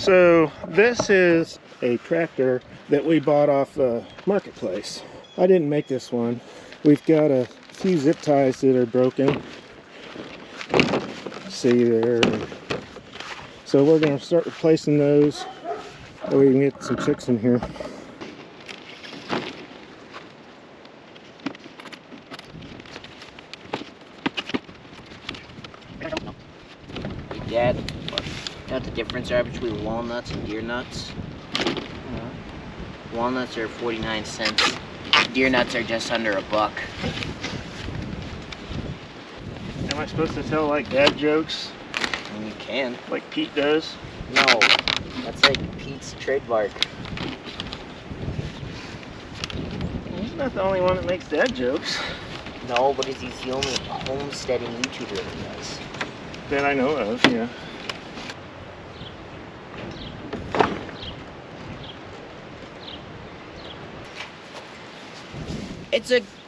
So this is a tractor that we bought off the marketplace. I didn't make this one. We've got a few zip ties that are broken. See there. So we're going to start replacing those so we can get some chicks in here. Dad, you know what the difference are between walnuts and deer nuts? Walnuts are 49 cents. Deer nuts are just under $1. Am I supposed to tell like dad jokes? You can. Like Pete does? No, that's like Pete's trademark. He's not the only one that makes dad jokes. No, but he's the only homesteading YouTuber that does. That I know of, yeah.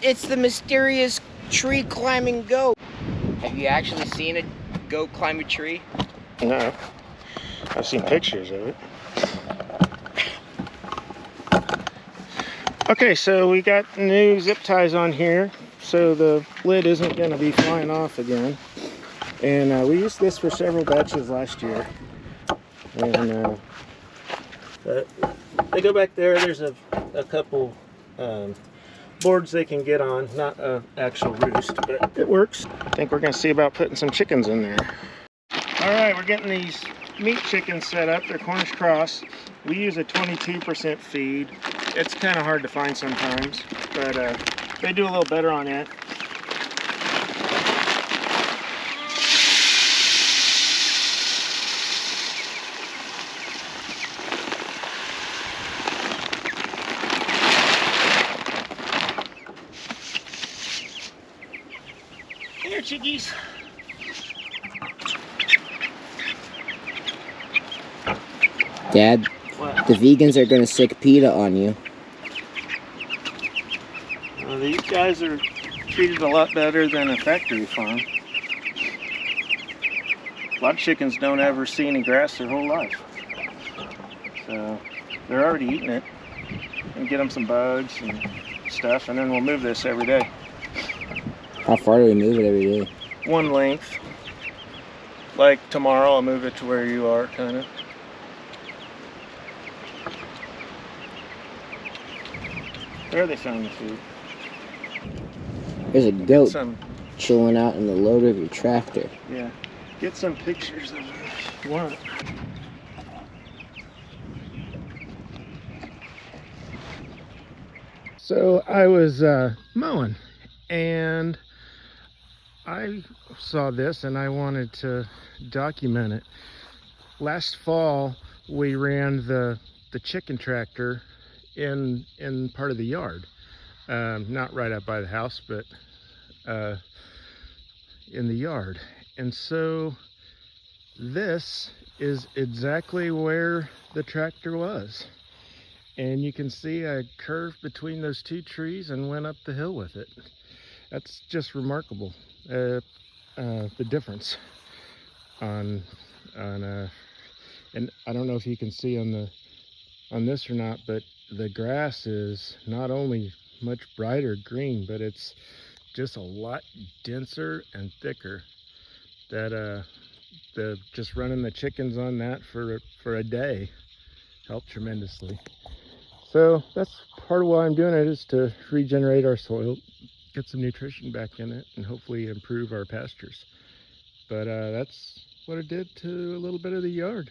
It's the mysterious tree climbing goat. Have you actually seen a goat climb a tree? No. I've seen pictures of it. Okay, so we got new zip ties on here, so the lid isn't going to be flying off again. And we used this for several batches last year. And they go back there. There's a couple boards they can get on, not an actual roost, but it works. I think we're going to see about putting some chickens in there. All right, we're getting these meat chickens set up. They're Cornish Cross. We use a 22% feed. It's kind of hard to find sometimes, but they do a little better on it. Here, chickies. Dad, What? the vegans are gonna sick PETA on you. Well, these guys are treated a lot better than a factory farm. A lot of chickens don't ever see any grass their whole life. So they're already eating it. And get them some bugs and stuff, and then we'll move this every day. How far do we move it every day? One length. Like tomorrow I'll move it to where you are, kind of. Where they found the food? There's a goat Some, chilling out in the loader of your tractor. yeah. Get some pictures of it if you want. So I was mowing, and I saw this and I wanted to document it. Last fall we ran the chicken tractor in part of the yard, not right up by the house, but in the yard. And so this is exactly where the tractor was, and you can see I curved between those two trees and went up the hill with it. That's just remarkable, the difference on and I don't know if you can see on this or not, but the grass is not only much brighter green, but it's just a lot denser and thicker. That just running the chickens on that for a day helped tremendously. So that's part of why I'm doing it, is to regenerate our soil, get some nutrition back in it, and hopefully improve our pastures. But that's what it did to a little bit of the yard.